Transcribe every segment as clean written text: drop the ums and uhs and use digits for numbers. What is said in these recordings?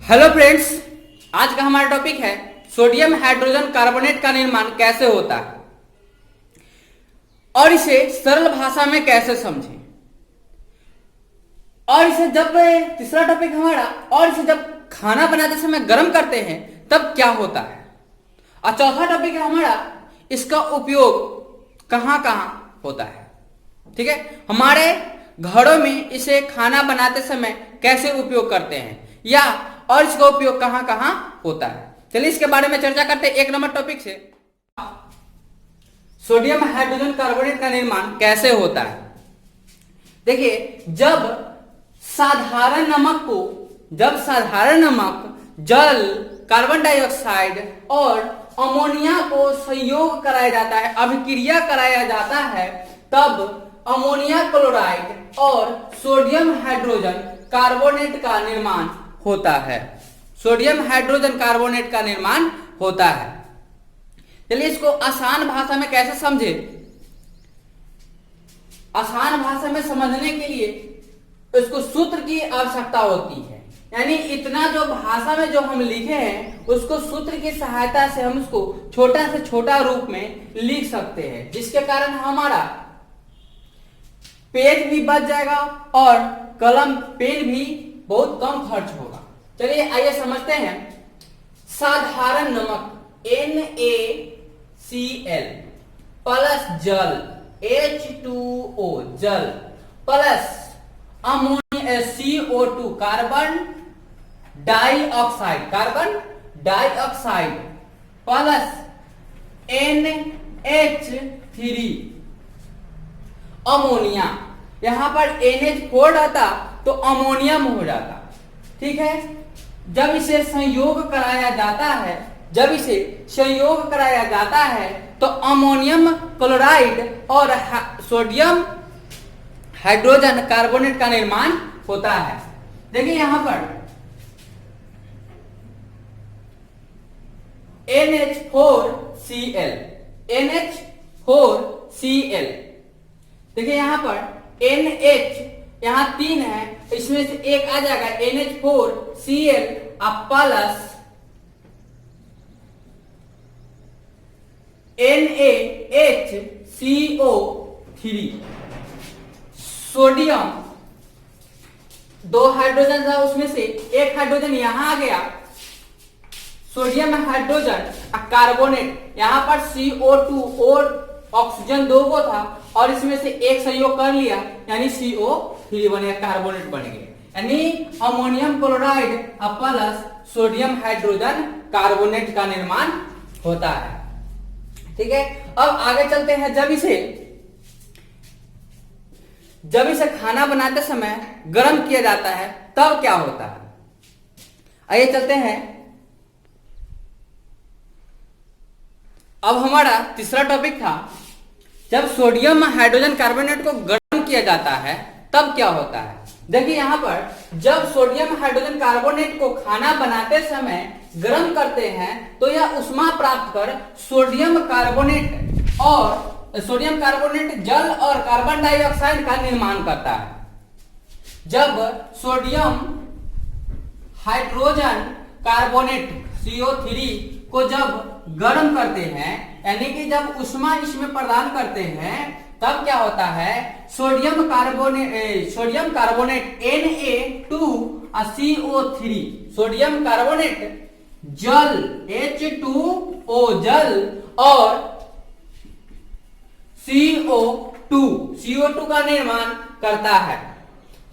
Hello friends, आज का हमारा टॉपिक है सोडियम हाइड्रोजन कार्बोनेट का निर्माण कैसे होता है और इसे सरल भाषा में कैसे समझें। और इसे जब तीसरा टॉपिक हमारा, और इसे जब खाना बनाते समय गर्म करते हैं तब क्या होता है। और चौथा टॉपिक है हमारा, इसका उपयोग कहां कहां होता है। ठीक है, हमारे घरों में इसे खाना बनाते समय कैसे उपयोग करते हैं या और इसका उपयोग कहां कहां होता है। चलिए इसके बारे में चर्चा करते हैं। एक नंबर टॉपिक से, सोडियम हाइड्रोजन कार्बोनेट का निर्माण कैसे होता है। देखिए, जब साधारण नमक जल, कार्बन डाइऑक्साइड और अमोनिया को संयोग कराया जाता है, अभिक्रिया कराया जाता है, तब अमोनिया क्लोराइड और सोडियम हाइड्रोजन कार्बोनेट का निर्माण होता है। सोडियम हाइड्रोजन कार्बोनेट का निर्माण होता है। चलिए इसको आसान भाषा में कैसे समझे। आसान भाषा में समझने के लिए इसको सूत्र की आवश्यकता होती है, यानी इतना जो भाषा में जो हम लिखे हैं उसको सूत्र की सहायता से हम उसको छोटा से छोटा रूप में लिख सकते हैं, जिसके कारण हमारा पेज भी बच जाएगा और कलम पेन भी बहुत कम खर्च होगा। चलिए आइए समझते हैं। साधारण नमक NaCl प्लस जल H2O जल plus ammonia CO2 carbon dioxide plus NH3 ammonia. यहां पर NH4 रहता तो अमोनियम हो जाता। ठीक है, जब इसे संयोग कराया जाता है तो अमोनियम क्लोराइड और सोडियम हाइड्रोजन कार्बोनेट का निर्माण होता है। देखिए यहां पर NH4Cl देखिए यहां पर NH यहां 3 है, इसमें से एक आ जाएगा NH4Cl plus NaHCO3 sodium, 2 hydrogen था उसमें से एक हाइड्रोजन यहां आ गया, सोडियम हाइड्रोजन कार्बोनेट। यहां पर CO2 और ऑक्सीजन 2 को था और इसमें से एक संयोग कर लिया यानी CO3 बन गया, कार्बोनेट बन गया, यानी ammonium chloride plus sodium hydrogen carbonate का निर्माण होता है। ठीक है, अब आगे चलते हैं। जब इसे खाना बनाते समय गर्म किया जाता है तब क्या होता है। आइए चलते हैं। अब हमारा तीसरा टॉपिक था, जब सोडियम हाइड्रोजन कार्बोनेट को गर्म किया जाता है तब क्या होता है। देखिए यहां पर जब सोडियम हाइड्रोजन कार्बोनेट को खाना बनाते समय गर्म करते हैं तो यह ऊष्मा प्राप्त कर सोडियम कार्बोनेट जल और कार्बन डाइऑक्साइड का निर्माण करता है। जब सोडियम हाइड्रोजन कार्बोनेट CO3 को जब गर्म करते हैं, यानी कि जब ऊष्मा इसमें प्रदान करते हैं, तब क्या होता है, sodium carbonate Na2CO3 sodium carbonate जल H2O जल और CO2 का निर्माण करता है।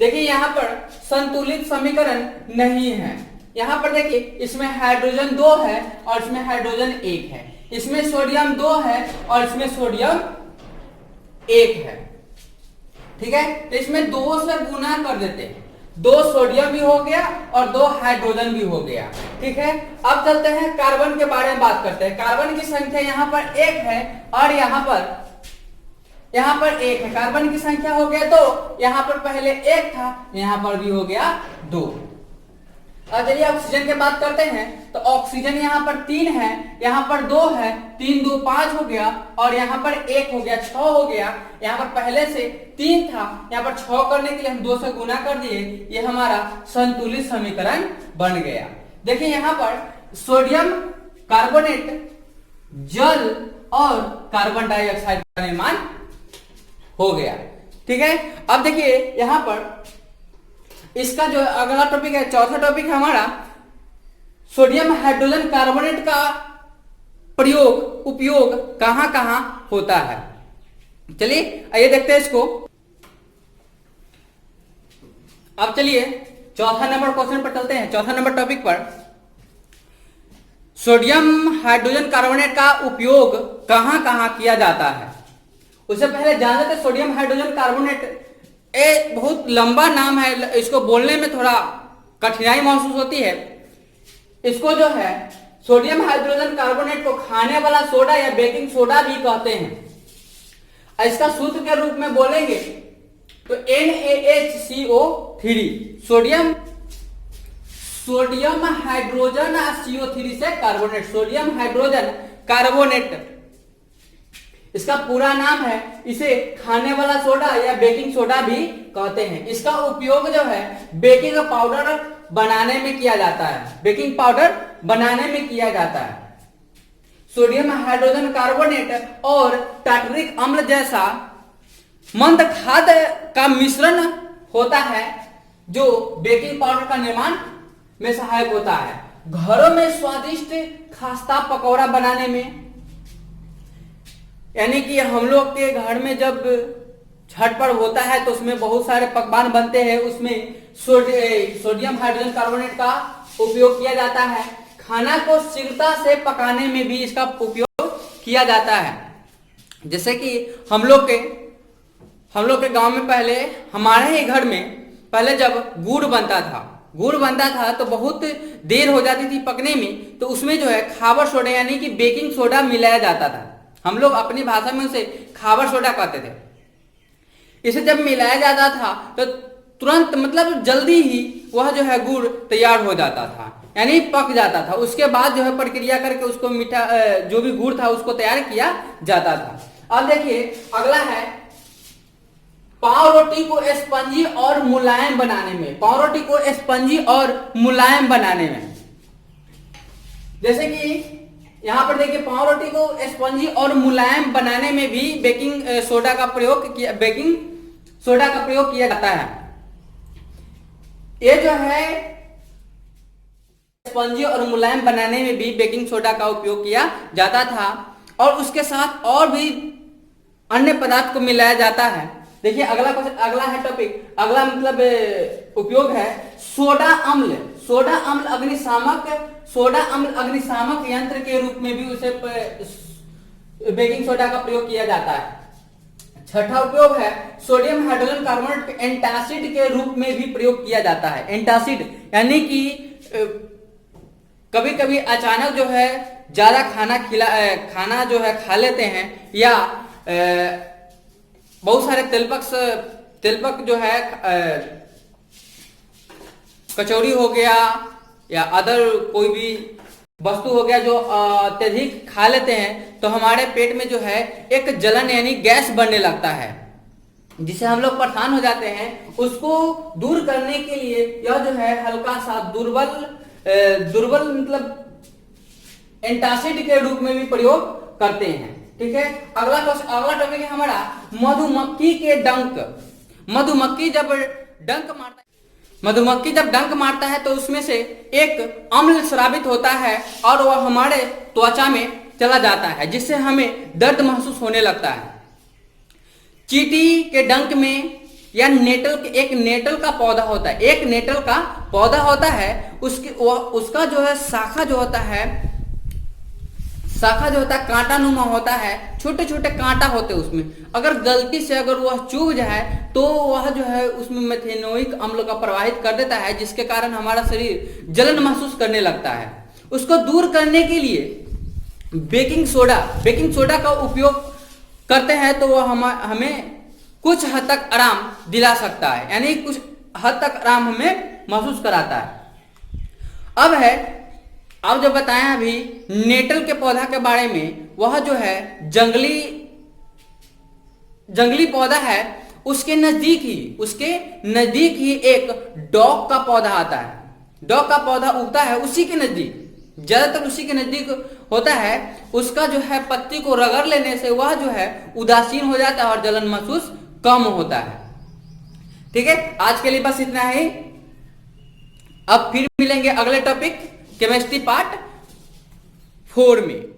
देखिए यहां पर संतुलित समीकरण नहीं है। यहां पर देखिए इसमें हाइड्रोजन 2 है और इसमें हाइड्रोजन 1 है, इसमें सोडियम 2 है और इसमें सोडियम 1 है। ठीक है, तो इसमें 2 से गुना कर देते हैं, 2 सोडियम भी हो गया और 2 हाइड्रोजन भी हो गया। ठीक है, अब चलते हैं कार्बन के बारे में बात करते हैं। कार्बन की संख्या यहां पर 1 है और यहां पर 1 है। कार्बन की संख्या हो गया 2, यहां पर पहले 1 था, यहां पर भी हो गया 2। अब चलिए ऑक्सीजन की बात करते हैं। तो ऑक्सीजन यहाँ पर 3 है, यहाँ पर 2 है, 3 2 5 हो गया, और यहाँ पर 1 हो गया, 6 हो गया। यहाँ पर पहले से 3 था, यहाँ पर 6 करने के लिए हम 2 से गुना कर दिए, ये हमारा संतुलित समीकरण बन गया। देखिए यहाँ पर सोडियम कार्बोनेट जल और कार्बन डाइऑक्साइड का निर्माण हो गया। ठीक है, अब देखिए यहाँ पर इसका जो अगला टॉपिक है, चौथा टॉपिक है हमारा सोडियम हाइड्रोजन कार्बोनेट का उपयोग कहां कहां होता है। चलिए आइए देखते हैं इसको। अब चलिए चौथा नंबर क्वेश्चन पर चलते हैं, चौथा नंबर टॉपिक पर। सोडियम हाइड्रोजन कार्बोनेट का उपयोग कहां कहां किया जाता है। उससे पहले जान लेते हैं सोडियम हाइड्रोजन कार्बोनेट बहुत लंबा नाम है, इसको बोलने में थोड़ा कठिनाई महसूस होती है। इसको जो है सोडियम हाइड्रोजन कार्बोनेट को खाने वाला सोडा या बेकिंग सोडा भी कहते हैं। इसका सूत्र के रूप में बोलेंगे तो NaHCO3 सोडियम हाइड्रोजन CO3 से कार्बोनेट, सोडियम हाइड्रोजन कार्बोनेट इसका पूरा नाम है। इसे खाने वाला सोडा या बेकिंग सोडा भी कहते हैं। इसका उपयोग जो है बेकिंग पाउडर बनाने में किया जाता है, बेकिंग पाउडर बनाने में किया जाता है। सोडियम हाइड्रोजन कार्बोनेट और टार्टरिक अम्ल जैसा मंद खाद्य का मिश्रण होता है जो बेकिंग पाउडर का निर्माण में सहायक होता है। घरों में स्वादिष्ट खास्ता पकौड़ा बनाने में, यानी कि हम लोग के घर में जब छठ पर्व होता है तो उसमें बहुत सारे पकवान बनते हैं, उसमें सोडियम हाइड्रोजन कार्बोनेट का उपयोग किया जाता है। खाना को शीघ्रता से पकाने में भी इसका उपयोग किया जाता है। जैसे कि हम लोग के गांव में पहले, हमारे ही घर में पहले जब गुड़ बनता था तो बहुत देर हो जाती थी पकने में, तो उसमें जो है खाबर सोडा यानी कि बेकिंग सोडा मिलाया जाता था। हम लोग अपनी भाषा में उसे खाबर सोडा कहते थे। इसे जब मिलाया जाता था तो तुरंत मतलब जल्दी ही वह जो है गुड़ तैयार हो जाता था, यानी पक जाता था। उसके बाद जो है प्रक्रिया करके उसको मीठा जो भी गुड़ था उसको तैयार किया जाता था। अब देखिए अगला है पाव रोटी को स्पंजी और मुलायम बनाने में, पाव रोटी को स्पंजी और मुलायम बनाने में, जैसे कि यहां पर देखिए पाव रोटी को स्पंजी और मुलायम बनाने में भी बेकिंग सोडा का प्रयोग किया जाता है। ये जो है स्पंजी और मुलायम बनाने में भी बेकिंग सोडा का उपयोग किया जाता था, और उसके साथ और भी अन्य पदार्थ को मिलाया जाता है। देखिए अगला है टॉपिक, अगला मतलब उपयोग है सोडा अम्ल अग्निशामक यंत्र के रूप में भी उसे बेकिंग सोडा का प्रयोग किया जाता है। छठा उपयोग है सोडियम हाइड्रोजन कार्बोनेट एंटासिड के रूप में भी प्रयोग किया जाता है। एंटासिड यानी कि कभी कभी अचानक जो है ज्यादा खाना जो है खा लेते हैं, या बहुत सारे तेलपक जो है कचौड़ी हो गया या अदर कोई भी वस्तु हो गया जो अत्यधिक खा लेते हैं, तो हमारे पेट में जो है एक जलन यानी गैस बनने लगता है, जिसे हम लोग परेशान हो जाते हैं। उसको दूर करने के लिए यह जो है हल्का सा दुर्बल मतलब एंटासिड के रूप में भी प्रयोग करते हैं। ठीक है, अगला टॉपिक है हमारा मधुमक्खी के डंक। मधुमक्खी जब डंक मारता है तो उसमें से एक अम्ल स्रावित होता है और वह हमारे त्वचा में चला जाता है, जिससे हमें दर्द महसूस होने लगता है। चींटी के डंक में या एक नेटल का पौधा होता है, उसका जो है शाखा जो होता है कांटा नुमा होता है, छोटे छोटे कांटा होते हैं उसमें। अगर गलती से अगर वह चुभ जाए तो वह जो है उसमें मेथेनोइक अम्ल का प्रवाहित कर देता है, जिसके कारण हमारा शरीर जलन महसूस करने लगता है। उसको दूर करने के लिए बेकिंग सोडा का उपयोग करते हैं, तो वह हमें कुछ हद तक आराम दिला सकता है, यानी कुछ हद तक आराम हमें महसूस कराता है। अब है, अब जो बताया अभी नेटल के पौधा के बारे में, वह जो है जंगली पौधा है, उसके नजदीक ही एक डॉग का पौधा आता है। डॉग का पौधा उगता है उसी के नजदीक, ज्यादातर उसी के नजदीक होता है। उसका जो है पत्ती को रगड़ लेने से वह जो है उदासीन हो जाता है और जलन महसूस कम होता है। ठीक है, आज के लिए बस इतना ही। अब फिर मिलेंगे अगले टॉपिक केमिस्ट्री पार्ट 4 में।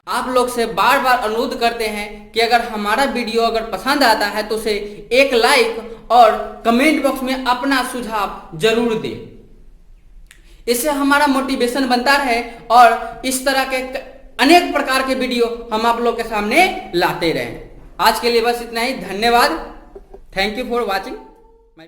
आप लोग से बार बार अनुरोध करते हैं कि अगर हमारा वीडियो अगर पसंद आता है तो उसे एक लाइक और कमेंट बॉक्स में अपना सुझाव जरूर दें। इससे हमारा मोटिवेशन बनता रहे और इस तरह के अनेक प्रकार के वीडियो हम आप लोग के सामने लाते रहें। आज के लिए बस इतना ही। धन्यवाद। Thank you for watching.